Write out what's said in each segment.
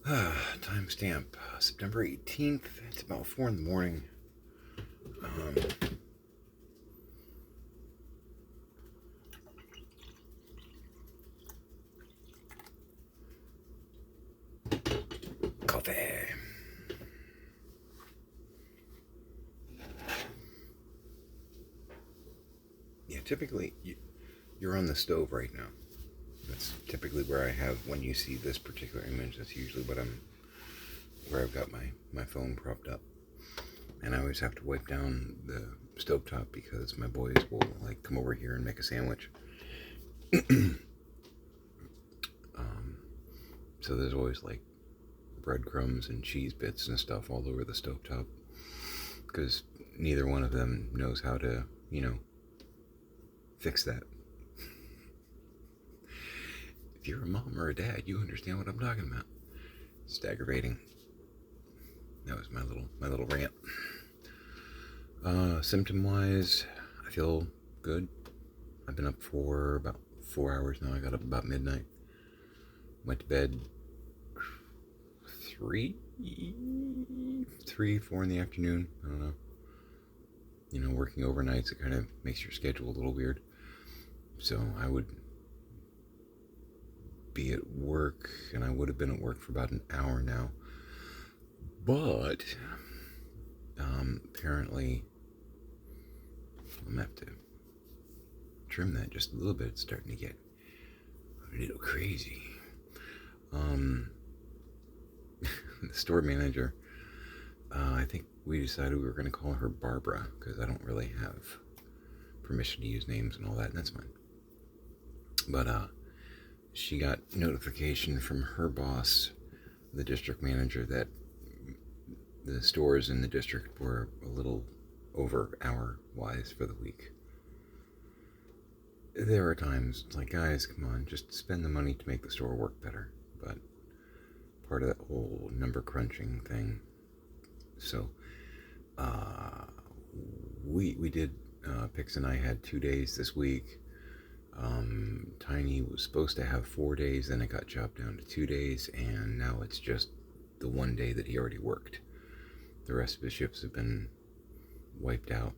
Timestamp September 18th. It's about 4 in the morning. Um, Coffee. Yeah, typically you're on the stove right now. That's typically where I have, when you see this particular image, that's usually where I've got my phone propped up. And I always have to wipe down the stovetop because my boys will like come over here and make a sandwich. So there's always like breadcrumbs and cheese bits and stuff all over the stovetop because neither one of them knows how to, fix that. If you're a mom or a dad, you understand what I'm talking about. It's aggravating. That was my little rant. Symptom wise, I feel good. I've been up for about 4 hours now. I got up about midnight. Went to bed 3, 4 in the afternoon. I don't know. Working overnights, it kind of makes your schedule a little weird. So I would be at work, and I would have been at work for about an hour now. But apparently, I'm gonna have to trim that just a little bit. It's starting to get a little crazy. The store manager, I think we decided we were going to call her Barbara because I don't really have permission to use names and all that, and that's fine. But she got notification from her boss, the district manager, that the stores in the district were a little over hour-wise for the week. There are times it's like, guys, come on, just spend the money to make the store work better. But part of that whole number crunching thing. So we did, Pix and I had 2 days this week. Tiny was supposed to have 4 days, then it got chopped down to 2 days, and now it's just the 1 day that he already worked. The rest of his shifts have been wiped out.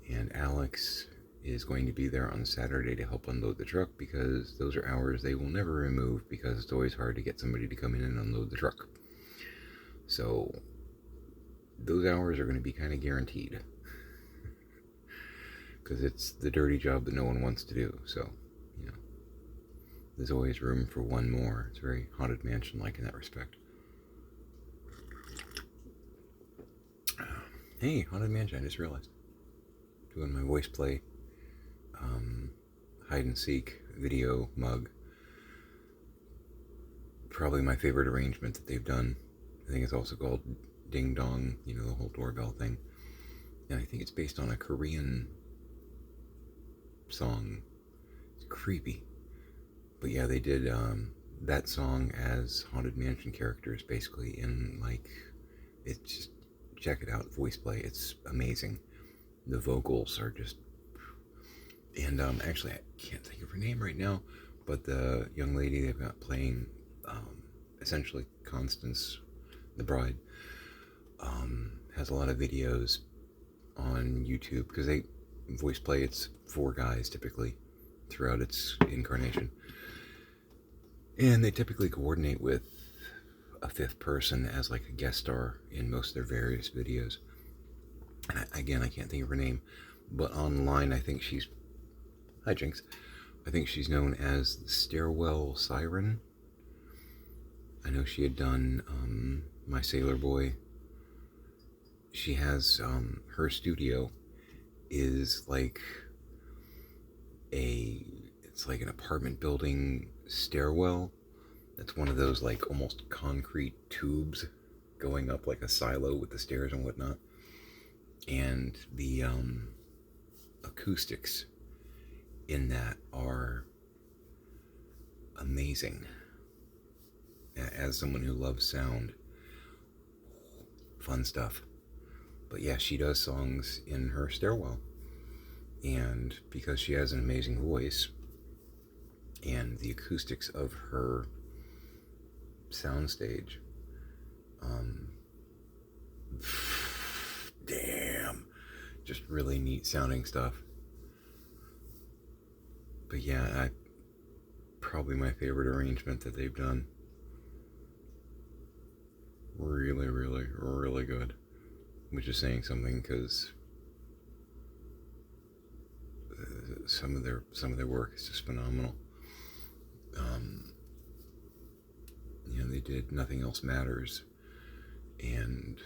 And Alex is going to be there on Saturday to help unload the truck because those are hours they will never remove because it's always hard to get somebody to come in and unload the truck. So those hours are going to be kind of guaranteed because it's the dirty job that no one wants to do. So, there's always room for one more. It's very Haunted Mansion-like in that respect. Hey, Haunted Mansion, I just realized. Doing my voice play hide and seek video mug. Probably my favorite arrangement that they've done. I think it's also called Ding Dong, the whole doorbell thing. And I think it's based on a Korean song. It's creepy. But yeah, they did that song as Haunted Mansion characters, basically, in it's just, check it out, voice play. It's amazing. The vocals are just, and actually I can't think of her name right now, but the young lady they've got playing essentially Constance, the bride, has a lot of videos on YouTube because they voice play. It's 4 guys typically throughout its incarnation, and they typically coordinate with a 5th person as like a guest star in most of their various videos. And I can't think of her name, but online I think she's, hi Jinx, I think she's known as the Stairwell Siren. I know she had done My Sailor Boy. She has, her studio is it's like an apartment building stairwell. That's one of those almost concrete tubes going up like a silo with the stairs and whatnot. And the acoustics in that are amazing. As someone who loves sound, fun stuff. But yeah, she does songs in her stairwell. And because she has an amazing voice, and the acoustics of her soundstage. Um, damn, just really neat sounding stuff. But yeah, probably my favorite arrangement that they've done. Really, really, really good. Which is saying something, because some of their work is just phenomenal. Um, they did Nothing Else Matters, and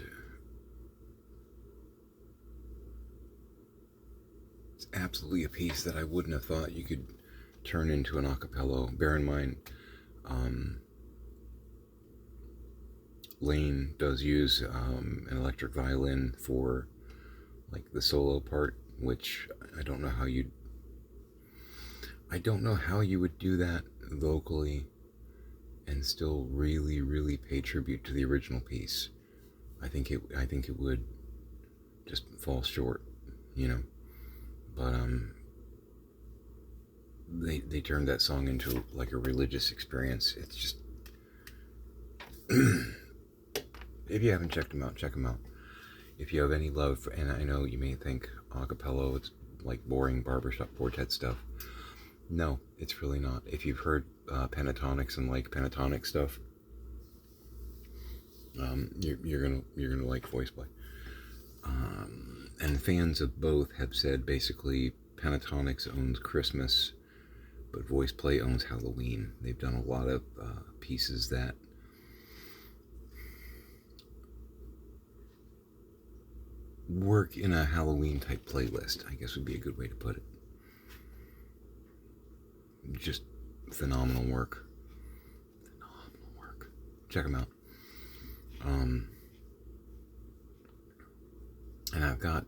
it's absolutely a piece that I wouldn't have thought you could turn into an acapella. Bear in mind, Lane does use an electric violin for like the solo part, which I don't know how you would do that vocally and still really, really pay tribute to the original piece. I think it would just fall short, you know. But they turned that song into like a religious experience. It's just if you haven't checked them out, check them out. If you have any love for, and I know you may think acapella, it's like boring barbershop quartet stuff. No, it's really not. If you've heard Pentatonix and like pentatonic stuff, you're gonna like voice play. And fans of both have said basically Pentatonix owns Christmas, but voice play owns Halloween. They've done a lot of pieces that work in a Halloween type playlist, I guess would be a good way to put it. Just phenomenal work. Phenomenal work. Check them out. And I've got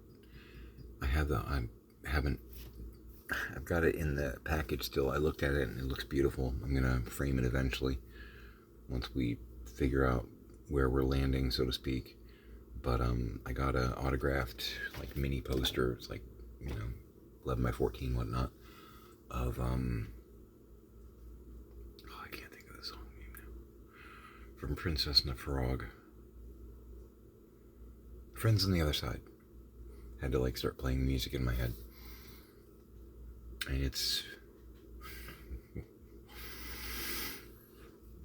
it in the package still. I looked at it and it looks beautiful. I'm gonna frame it eventually once we figure out where we're landing, so to speak. But I got a autographed like mini poster. It's like 11 by 14 whatnot of I can't think of the song name now. From Princess and the Frog. Friends on the Other Side. Had to like start playing music in my head. And it's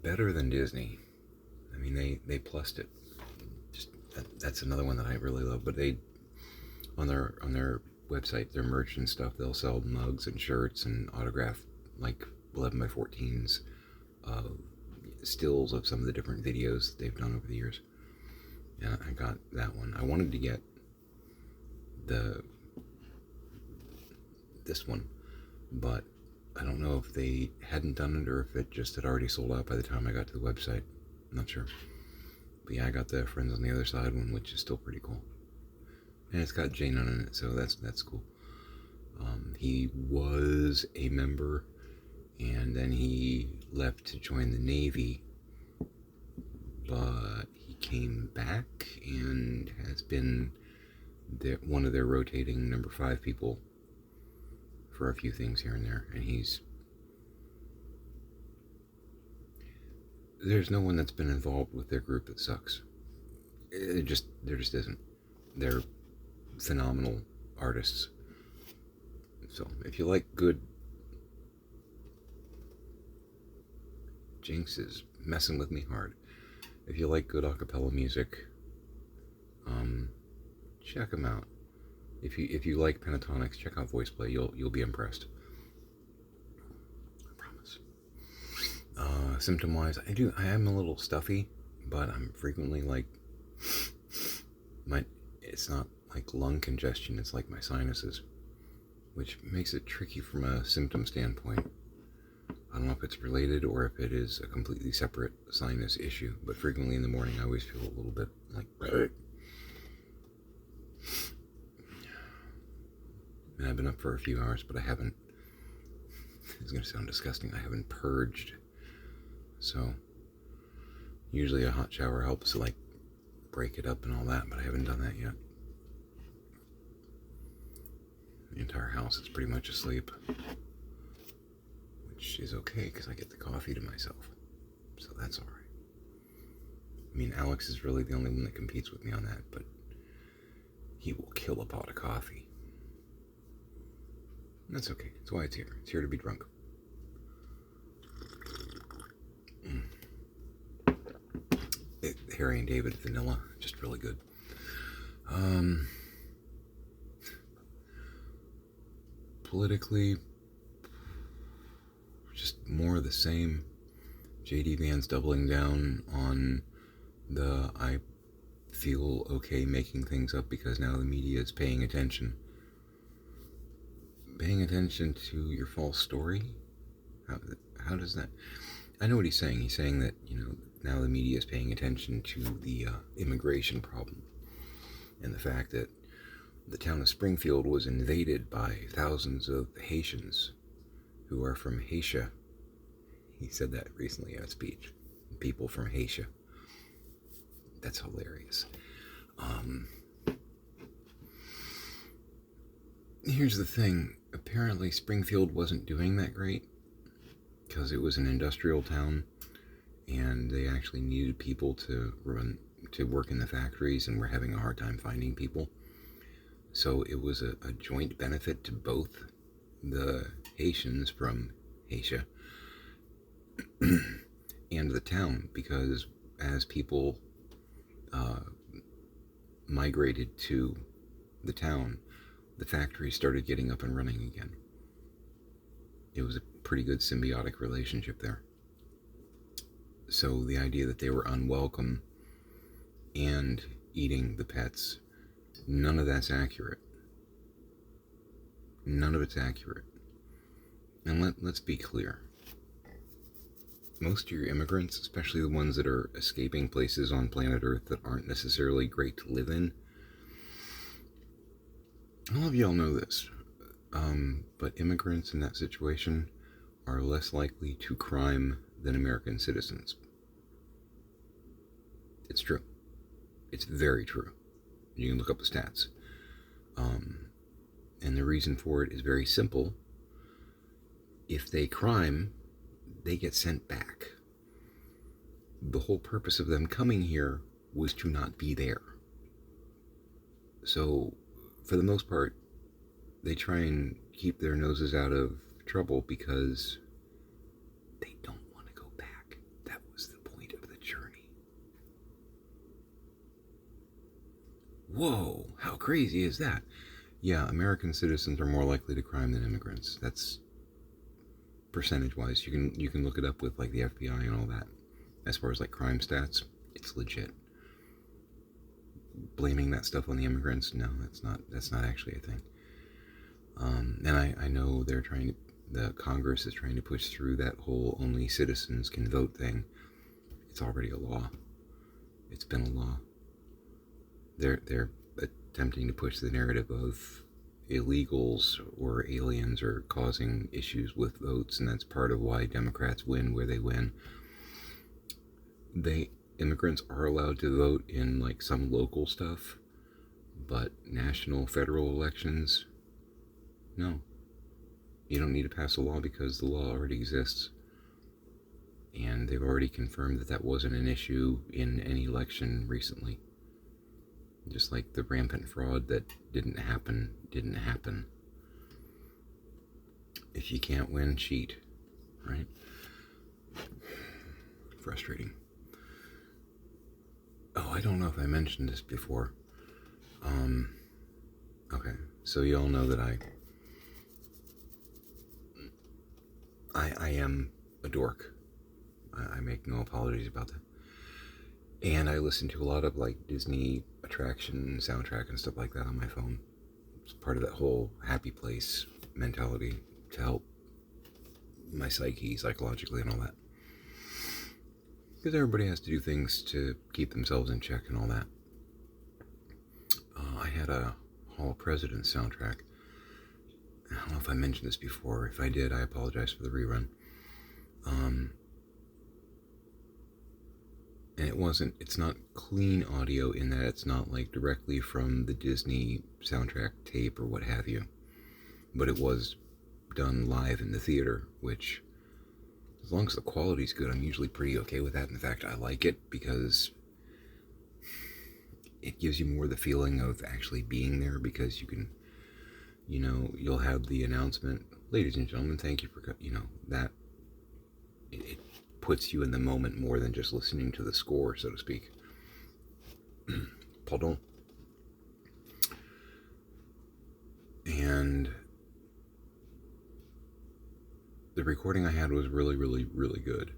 better than Disney. I mean, they plussed it. Just that's another one that I really love. But they on their website, their merch and stuff, they'll sell mugs and shirts and autograph like 11 by 14s, stills of some of the different videos they've done over the years. Yeah, I got that one. I wanted to get this one, but I don't know if they hadn't done it or if it just had already sold out by the time I got to the website. I'm not sure. But yeah, I got the Friends on the Other Side one, which is still pretty cool. And it's got Jay Nunn in it, so that's cool. He was a member, and then he left to join the Navy, but he came back and has been one of their rotating number 5 people for a few things here and there. And there's no one that's been involved with their group that sucks. There just isn't. They're phenomenal artists. So if you like good, Jinx is messing with me hard. If you like good acapella music, check them out. If you like Pentatonix, check out voice play. You'll be impressed. I promise. Symptom wise, I am a little stuffy, but I'm frequently like it's not like lung congestion, it's like my sinuses, which makes it tricky from a symptom standpoint. I don't know if it's related or if it is a completely separate sinus issue, but frequently in the morning I always feel a little bit like and I've been up for a few hours, but I haven't, it's going to sound disgusting, I haven't purged. So usually a hot shower helps to like break it up and all that, but I haven't done that yet. The entire house is pretty much asleep, which is okay because I get the coffee to myself, so that's all right. I mean, Alex is really the only one that competes with me on that, but he will kill a pot of coffee. That's okay. That's why it's here. It's here to be drunk. Harry and David vanilla, just really good. Politically, just more of the same. JD Vance doubling down on the I feel okay making things up because now the media is paying attention. Paying attention to your false story? How does that... I know what he's saying. He's saying that, now the media is paying attention to the immigration problem and the fact that the town of Springfield was invaded by thousands of Haitians who are from Haiti. He said that recently in a speech. People from Haiti. That's hilarious. Here's the thing. Apparently Springfield wasn't doing that great because it was an industrial town and they actually needed people to work in the factories and were having a hard time finding people. So it was a joint benefit to both the Haitians from Haiti and the town, because as people migrated to the town, the factory started getting up and running again. It was a pretty good symbiotic relationship there. So the idea that they were unwelcome and eating the pets, none of that's accurate. None of it's accurate. And let's be clear. Most of your immigrants, especially the ones that are escaping places on planet Earth that aren't necessarily great to live in, all of y'all know this, but immigrants in that situation are less likely to crime than American citizens. It's true. It's very true. You can look up the stats. And the reason for it is very simple. If they crime, they get sent back. The whole purpose of them coming here was to not be there. So, for the most part, they try and keep their noses out of trouble because they don't want to go back. That was the point of the journey. Whoa, how crazy is that? Yeah, American citizens are more likely to crime than immigrants. That's percentage-wise. You can look it up with like the FBI and all that. As far as like crime stats, it's legit. Blaming that stuff on the immigrants, no, that's not actually a thing. And I know the Congress is trying to push through that whole only citizens can vote thing. It's already a law. It's been a law. They're attempting to push the narrative of illegals or aliens are causing issues with votes, and that's part of why Democrats win where they win. Immigrants are allowed to vote in like some local stuff, but national, federal elections, no. You don't need to pass a law because the law already exists. And they've already confirmed that that wasn't an issue in any election recently. Just like the rampant fraud that didn't happen. If you can't win, cheat, right? Frustrating. Oh, I don't know if I mentioned this before. Okay, so you all know that I am a dork. I make no apologies about that. And I listen to a lot of like Disney attraction soundtrack and stuff like that on my phone. It's part of that whole happy place mentality to help my psyche psychologically and all that. Because everybody has to do things to keep themselves in check and all that. I had a Hall of Presidents soundtrack. I don't know if I mentioned this before. If I did, I apologize for the rerun. And it's not clean audio in that it's not like directly from the Disney soundtrack tape or what have you. But it was done live in the theater, which, as long as the quality's good, I'm usually pretty okay with that. In fact, I like it because it gives you more the feeling of actually being there, because you can, you'll have the announcement, ladies and gentlemen, thank you for, that it puts you in the moment more than just listening to the score, so to speak. Pardon. And the recording I had was really, really, really good,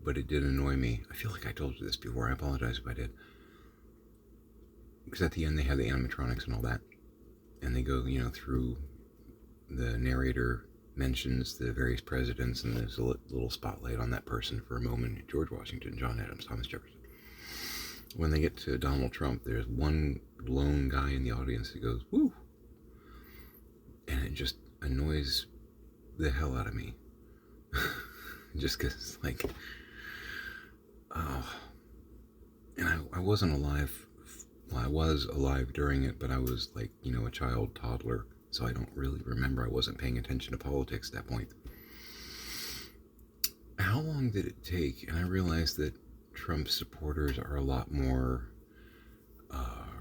but it did annoy me. I feel like I told you this before. I apologize if I did. Because at the end they have the animatronics and all that, and they go, through, the narrator mentions the various presidents, and there's a little spotlight on that person for a moment: George Washington, John Adams, Thomas Jefferson. When they get to Donald Trump, there's one lone guy in the audience that goes, woo, and it just annoys the hell out of me. Just because, like, oh, and I wasn't alive. Well, I was alive during it, but I was like, a child, toddler, so I don't really remember. I wasn't paying attention to politics at that point. How long did it take? And I realized that Trump supporters are a lot more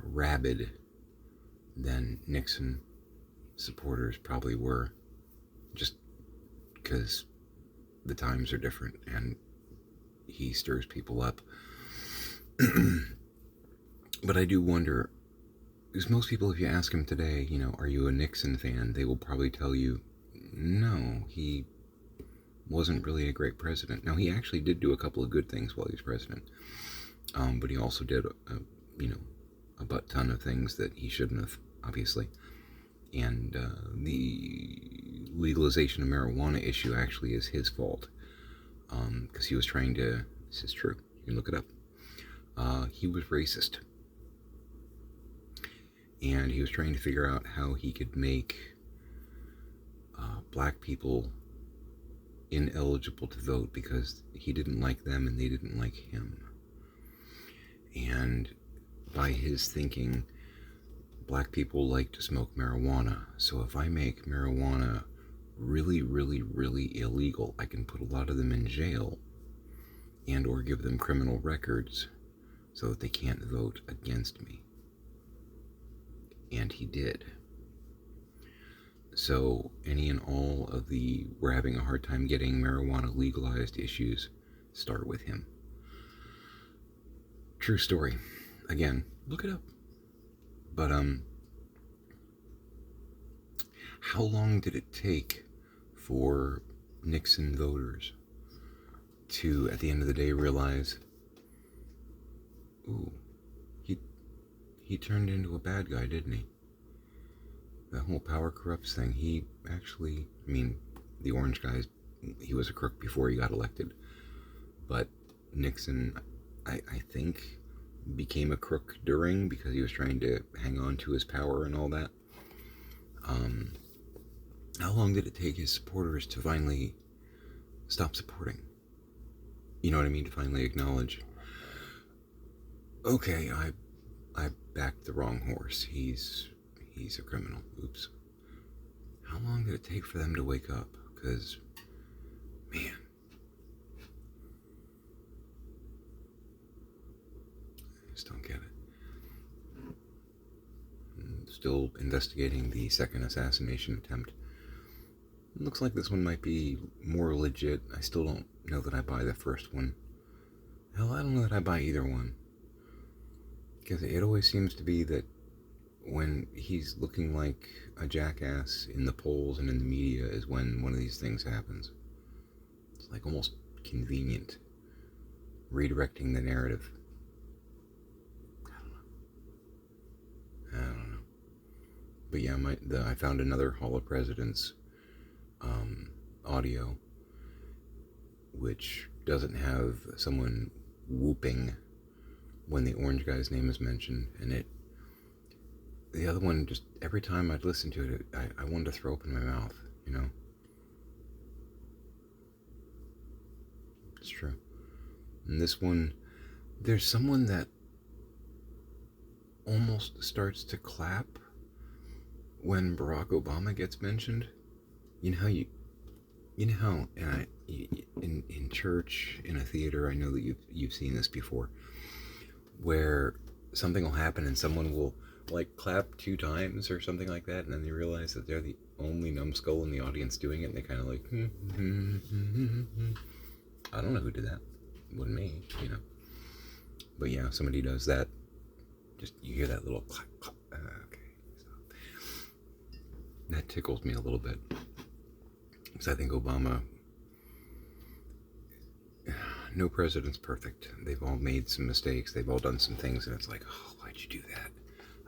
rabid than Nixon supporters probably were, just because the times are different and he stirs people up. But I do wonder, because most people, if you ask them today, are you a Nixon fan, they will probably tell you, no, he wasn't really a great president. Now, he actually did do a couple of good things while he was president, but he also did, a butt ton of things that he shouldn't have, obviously. And the legalization of marijuana issue actually is his fault, because he was trying to, this is true, you can look it up, he was racist. And he was trying to figure out how he could make black people ineligible to vote because he didn't like them and they didn't like him. And by his thinking, black people like to smoke marijuana. So if I make marijuana really, really, really illegal, I can put a lot of them in jail and or give them criminal records so that they can't vote against me. And he did. So any and all of the we're having a hard time getting marijuana legalized issues start with him. True story. Again, look it up. But how long did it take for Nixon voters to, at the end of the day, realize, ooh, he turned into a bad guy, didn't he? That whole power corrupts thing, he actually, the orange guy, he was a crook before he got elected. But Nixon, I think, became a crook during, because he was trying to hang on to his power and all that. How long did it take his supporters to finally stop supporting? You know what I mean? To finally acknowledge, okay, I backed the wrong horse. He's a criminal. Oops. How long did it take for them to wake up? Because, man, I just don't get it. I'm still investigating the second assassination attempt. It looks like this one might be more legit. I still don't know that I buy the first one. Hell, I don't know that I buy either one. Because it always seems to be that when he's looking like a jackass in the polls and in the media is when one of these things happens. It's like almost convenient, redirecting the narrative. I don't know. But yeah, I found another Hall of Presidents audio, which doesn't have someone whooping when the orange guy's name is mentioned, and the other one, just every time I'd listen to it, I wanted to throw up in my mouth, It's true. And this one, there's someone that almost starts to clap when Barack Obama gets mentioned. You know how, and in church, in a theater, I know that you've seen this before, where something will happen and someone will like clap 2 times or something like that, and then they realize that they're the only numbskull in the audience doing it, and they kind of like, I don't know who did that. It wasn't me, you know. But yeah, somebody does that. Just you hear that little clap, clap. Okay, so that tickles me a little bit because I think Obama. No president's perfect. They've all made some mistakes. They've all done some things, and it's like, oh, why'd you do that?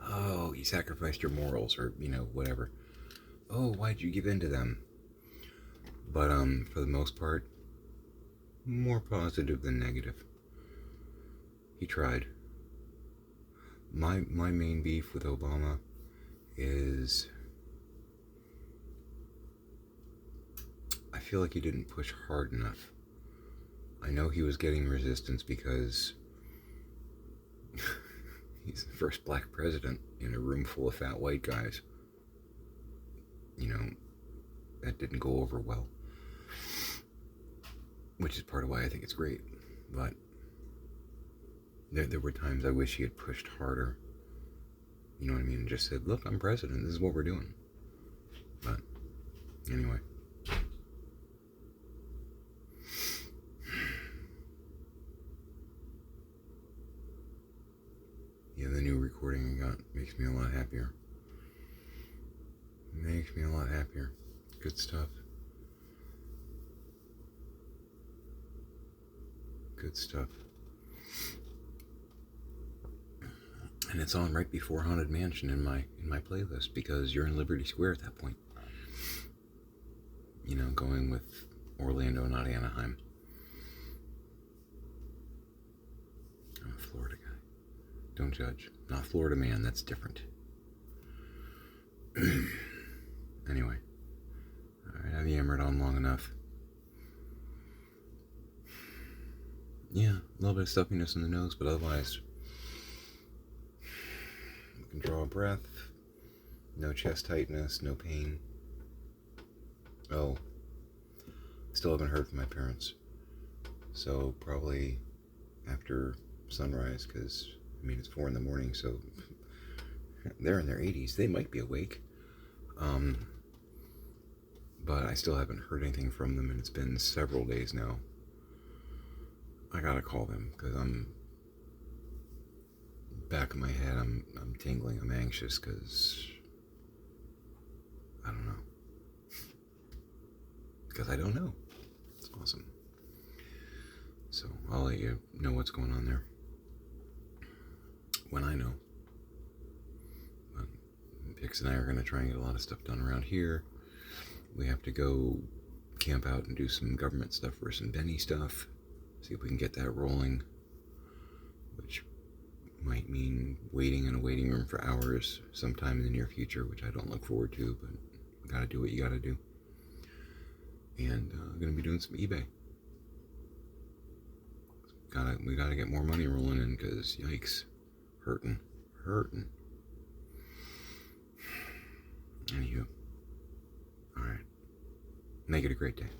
Oh, you sacrificed your morals, or whatever. Oh, why'd you give in to them? But for the most part, more positive than negative. He tried. My main beef with Obama is I feel like he didn't push hard enough. I know he was getting resistance because he's the first black president in a room full of fat white guys. That didn't go over well, which is part of why I think it's great. But there were times I wish he had pushed harder. You know what I mean? And just said, look, I'm president. This is what we're doing. But anyway. Yeah, the new recording I got makes me a lot happier. Makes me a lot happier. Good stuff. Good stuff. And it's on right before Haunted Mansion in my playlist because you're in Liberty Square at that point. Going with Orlando, not Anaheim. I'm a Florida guy. Don't judge. Not Florida man, that's different. Anyway. Alright, I've yammered on long enough. Yeah, a little bit of stuffiness in the nose, but otherwise, you can draw a breath. No chest tightness, no pain. Oh, still haven't heard from my parents. So probably after sunrise, because, it's 4 in the morning, so they're in their 80s. They might be awake. But I still haven't heard anything from them, and it's been several days now. I gotta call them, because I'm back of my head, I'm tingling, I'm anxious, because I don't know. Because I don't know. It's awesome. So I'll let you know what's going on there when I know. But Pix and I are going to try and get a lot of stuff done around here. We have to go camp out and do some government stuff for some Benny stuff. See if we can get that rolling, which might mean waiting in a waiting room for hours sometime in the near future, which I don't look forward to, but you gotta do what you gotta do. And I'm gonna be doing some eBay. We gotta get more money rolling in, because yikes, hurting. Anywho, all right, make it a great day.